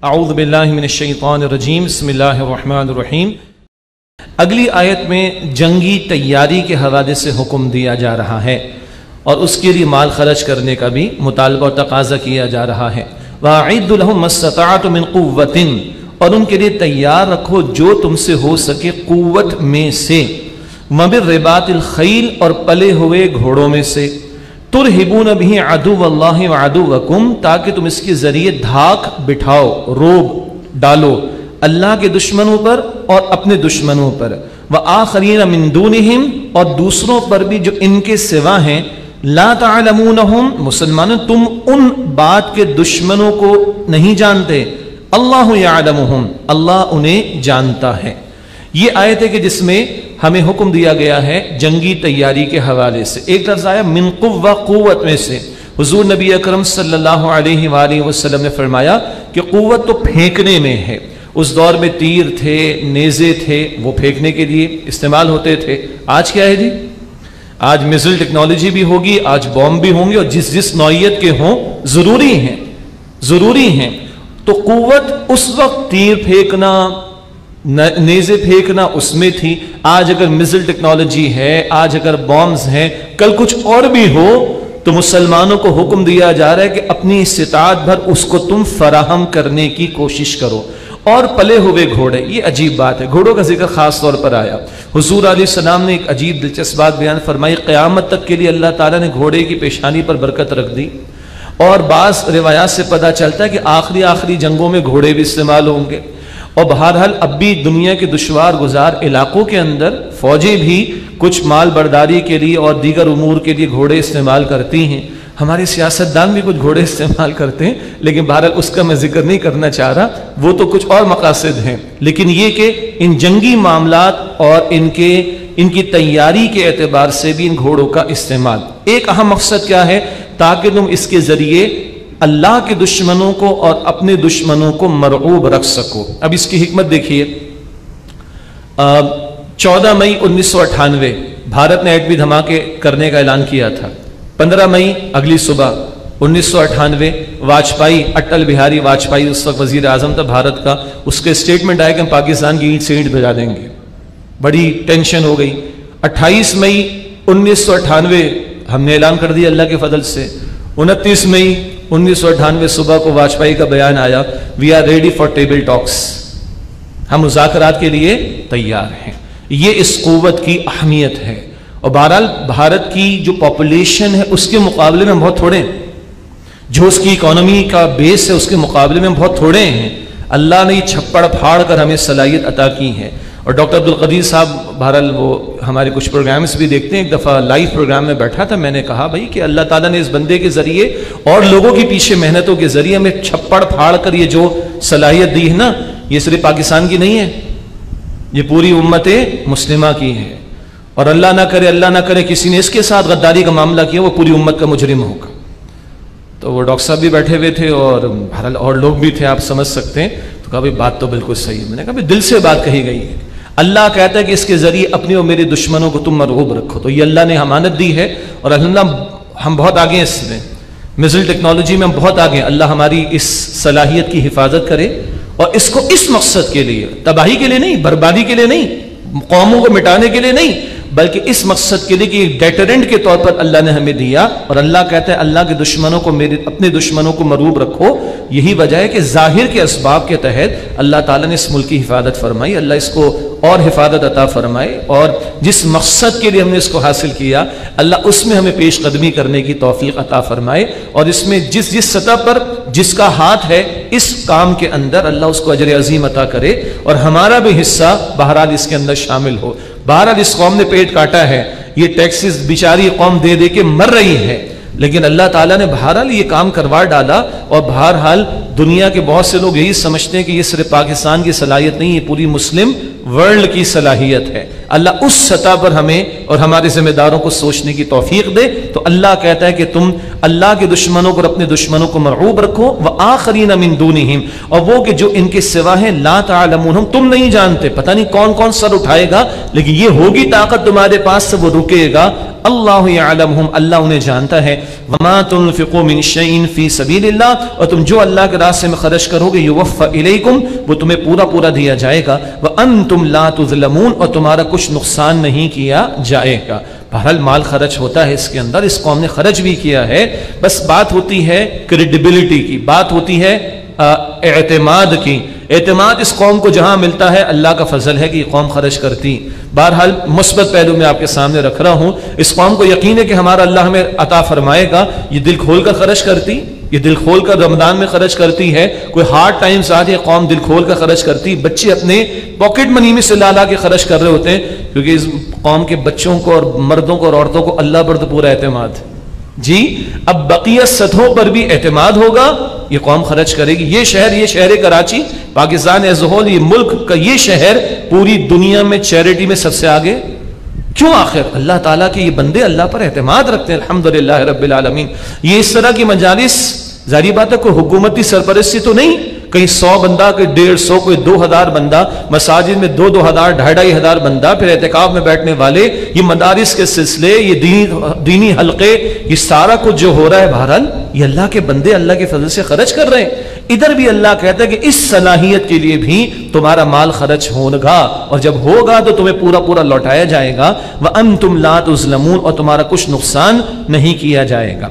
اعوذ باللہ من الشیطان الرجیم بسم اللہ الرحمن الرحیم۔ اگلی آیت میں جنگی تیاری کے حوالے سے حکم دیا جا رہا ہے اور اس کے لیے مال خرچ کرنے کا بھی مطالبہ اور تقاضا کیا جا رہا ہے۔ وَأَعِدُّ لَهُم مَّا اسْتَطَعْتُم مِّن قُوَّةٍ، اور ان کے لیے تیار رکھو جو تم سے ہو سکے قوت میں سے، وَبِالرِّبَاطِ الْخَيْلِ، اور پلے ہوئے گھوڑوں میں سے، ترہبون بہ عدو اللہ وعدوکم، تاکہ تم اس کے ذریعے دھاک بٹھاؤ، روب ڈالو اللہ کے دشمنوں پر اور اپنے دشمنوں پر، وآخرین من دونہم، اور دوسروں پر بھی جو ان کے سوا ہیں، لا تعلمونہم، مسلمانوں تم ان بات کے دشمنوں کو نہیں جانتے، اللہ یعلمہم، اللہ انہیں جانتا ہے۔ یہ آیت ہے کہ جس میں ہمیں حکم دیا گیا ہے جنگی تیاری کے حوالے سے۔ ایک لفظ آیا من قوہ، قوت میں سے۔ حضور نبی اکرم صلی اللہ علیہ وآلہ وسلم نے فرمایا کہ قوت تو پھینکنے میں ہے۔ اس دور میں تیر تھے، نیزے تھے، وہ پھینکنے کے لیے استعمال ہوتے تھے۔ آج کیا ہے جی؟ آج میزائل ٹیکنالوجی بھی ہوگی، آج بوم بھی ہوں گے، اور جس نوعیت کے ہوں ضروری ہیں۔ تو قوت اس وقت تیر پھینکنا، نیزے پھینکنا اس میں تھی۔ آج اگر میزائل ٹیکنالوجی ہے، آج اگر بومز ہیں، کل کچھ اور بھی ہو، تو مسلمانوں کو حکم دیا جا رہا ہے کہ اپنی استطاعت بھر اس کو تم فراہم کرنے کی کوشش کرو۔ اور پلے ہوئے گھوڑے، یہ عجیب بات ہے، گھوڑوں کا ذکر خاص طور پر آیا۔ حضور علیہ السلام نے ایک عجیب دلچسپ بات بیان فرمائی، قیامت تک کے لیے اللہ تعالیٰ نے گھوڑے کی پیشانی پر برکت رکھ دی، اور بعض روایات سے پتہ چلتا ہے کہ آخری جنگوں میں گھوڑے بھی استعمال ہوں گے۔ اور بہرحال اب بھی دنیا کے دشوار گزار علاقوں کے اندر فوجیں بھی کچھ مال برداری کے لیے اور دیگر امور کے لیے گھوڑے استعمال کرتی ہیں۔ ہمارے سیاستدان بھی کچھ گھوڑے استعمال کرتے ہیں، لیکن بہرحال اس کا میں ذکر نہیں کرنا چاہ رہا، وہ تو کچھ اور مقاصد ہیں۔ لیکن یہ کہ ان جنگی معاملات اور ان کی تیاری کے اعتبار سے بھی ان گھوڑوں کا استعمال، ایک اہم مقصد کیا ہے؟ تاکہ تم اس کے ذریعے اللہ کے دشمنوں کو اور اپنے دشمنوں کو مرعوب رکھ سکو۔ اب اس کی حکمت دیکھیے، 14 مئی 1998 بھارت نے ایٹمی دھماکے کرنے کا اعلان کیا تھا۔ 15 مئی اگلی صبح 1998 واجپئی، اٹل بہاری واجپئی اس وقت وزیر اعظم تھا بھارت کا، اس کے اسٹیٹمنٹ آئے کہ ہم پاکستان کی اینٹ سے اینٹ بجا دیں گے۔ بڑی ٹینشن ہو گئی۔ 28 مئی 1998 ہم نے اعلان کر دیا اللہ کے فضل سے۔ 29 مئی 1998 صبح کو واجپئی کا بیان آیا، we are ready for table talks, ہم مذاکرات کے لیے تیار ہیں۔ یہ اس قوت کی اہمیت ہے۔ اور بہرحال بھارت کی جو پاپولیشن ہے اس کے مقابلے میں بہت تھوڑے ہیں، جو اس کی اکانومی کا بیس ہے اس کے مقابلے میں بہت تھوڑے ہیں۔ اللہ نے یہ چھپڑ پھاڑ کر ہمیں صلاحیت عطا کی ہے۔ اور ڈاکٹر عبدالقدیر صاحب بہرحال وہ ہمارے کچھ پروگرامز بھی دیکھتے ہیں، ایک دفعہ لائیو پروگرام میں بیٹھا تھا، میں نے کہا بھائی کہ اللہ تعالیٰ نے اس بندے کے ذریعے اور لوگوں کی پیچھے محنتوں کے ذریعے ہمیں چھپڑ پھاڑ کر یہ جو صلاحیت دی ہے نا، یہ صرف پاکستان کی نہیں ہے، یہ پوری امت مسلمہ کی ہے۔ اور اللہ نہ کرے کسی نے اس کے ساتھ غداری کا معاملہ کیا، وہ پوری امت کا مجرم ہوگا۔ تو وہ ڈاکٹر صاحب بھی بیٹھے ہوئے تھے اور بہرحال اور لوگ بھی تھے، آپ سمجھ سکتے ہیں۔ تو کہا بھائی بات تو بالکل صحیح ہے۔ میں نے کہا بھائی دل سے بات کہی گئی ہے، اللہ کہتا ہے کہ اس کے ذریعے اپنے اور میرے دشمنوں کو تم مرغوب رکھو، تو یہ اللہ نے امانت دی ہے۔ اور الحمدللہ ہم بہت آگے ہیں اس میں، میزائل ٹیکنالوجی میں ہم بہت آگے ہیں۔ اللہ ہماری اس صلاحیت کی حفاظت کرے، اور اس کو اس مقصد کے لیے، تباہی کے لیے نہیں، بربادی کے لیے نہیں، قوموں کو مٹانے کے لیے نہیں، بلکہ اس مقصد کے لیے کہ ڈیٹرنٹ کے طور پر اللہ نے ہمیں دیا۔ اور اللہ کہتا ہے اللہ کے دشمنوں کو اپنے دشمنوں کو مرعوب رکھو۔ یہی وجہ ہے کہ ظاہر کے اسباب کے تحت اللہ تعالیٰ نے اس ملک کی حفاظت فرمائی، اللہ اس کو اور حفاظت عطا فرمائے، اور جس مقصد کے لیے ہم نے اس کو حاصل کیا اللہ اس میں ہمیں پیش قدمی کرنے کی توفیق عطا فرمائے، اور اس میں جس سطح پر جس کا ہاتھ ہے اس کام کے اندر اللہ اس کو اجر عظیم عطا کرے، اور ہمارا بھی حصہ بہرحال اس کے اندر شامل ہو۔ بہرحال اس قوم نے پیٹ کاٹا ہے، یہ ٹیکسز بیچاری قوم دے دے کے مر رہی ہے، لیکن اللہ تعالیٰ نے بہرحال یہ کام کروا ڈالا۔ اور بہرحال دنیا کے بہت سے لوگ یہی سمجھتے ہیں کہ یہ صرف پاکستان کی صلاحیت نہیں، یہ پوری مسلم ورلڈ کی صلاحیت ہے. اللہ اس سطح پر ہمیں اور ہمارے ذمہ داروں کو سوچنے کی توفیق دے. تو اللہ کہتا ہے کہ تم اللہ کے دشمنوں کو اور اپنے دشمنوں کو مرعوب رکھو. وآخرین من دونہم، اور وہ کہ جو ان کے سوا ہیں، لا تعلمونہم، تم نہیں جانتے، پتہ نہیں کون کون سر اٹھائے گا، لیکن یہ ہوگی طاقت تمہارے پاس سے وہ رکے گا. اللہ یعلمہم، اللہ انہیں جانتا ہے. وما تنفقوا من شیء فی سبیل اللہ، اور تم جو اللہ کے راستے میں خرچ کرو گے، یوفى الیکم، وہ تمہیں پورا پورا دیا جائے گا. وانتم لا تظلمون، اور تمہارا کچھ نقصان نہیں کیا جائے گا. بہرحال مال خرچ ہوتا ہے اس کے اندر، اس قوم نے خرچ بھی کیا ہے. بس بات ہوتی ہے کریڈیبلٹی کی، بات ہوتی ہے اعتماد کی. اعتماد اس قوم کو جہاں ملتا ہے، اللہ کا فضل ہے کہ یہ قوم خرچ کرتی. بہرحال مثبت پہلو میں آپ کے سامنے رکھ رہا ہوں. اس قوم کو یقین ہے کہ ہمارا اللہ ہمیں عطا فرمائے گا. یہ دل کھول کر خرچ کرتی، یہ دل کھول کر رمضان میں خرچ کرتی ہے. کوئی ہارڈ ٹائمز آ جائے، قوم دل کھول کر خرچ کرتی. بچے اپنے پاکٹ منی میں سے لا کے خرچ کر رہے ہوتے ہیں، کیونکہ اس قوم کے بچوں کو اور مردوں کو اور عورتوں کو اللہ پر تو پورا اعتماد. جی اب بقیہ سطحوں پر بھی اعتماد ہوگا، یہ قوم خرچ کرے گی. یہ شہر Karachi, Pakistan as a whole, یہ ملک کا یہ شہر پوری دنیا میں چیریٹی میں سب سے آگے. کیوں؟ آخر اللہ تعالیٰ کے یہ بندے اللہ پر اعتماد رکھتے ہیں. الحمدللہ رب العالمین. یہ اس طرح کی مجالس، ظاہری بات ہے کوئی حکومتی سرپرستی تو نہیں، کہیں 100 بندہ، کوئی 150، کوئی 2000 بندہ، مساجد میں 2,000 2,500 بندہ، پھر اعتکاف میں بیٹھنے والے، یہ مدارس کے سلسلے، یہ دینی حلقے، یہ سارا کچھ جو ہو رہا ہے، بہرحال یہ اللہ کے بندے اللہ کے فضل سے خرچ کر رہے ہیں. ادھر بھی اللہ کہتا ہے کہ اس صلاحیت کے لیے بھی تمہارا مال خرچ ہوگا، اور جب ہوگا تو تمہیں پورا پورا لوٹایا جائے گا. وَأَنْتُمْ لَا تُظْلَمُونَ، اور تمہارا کچھ نقصان نہیں کیا جائے گا.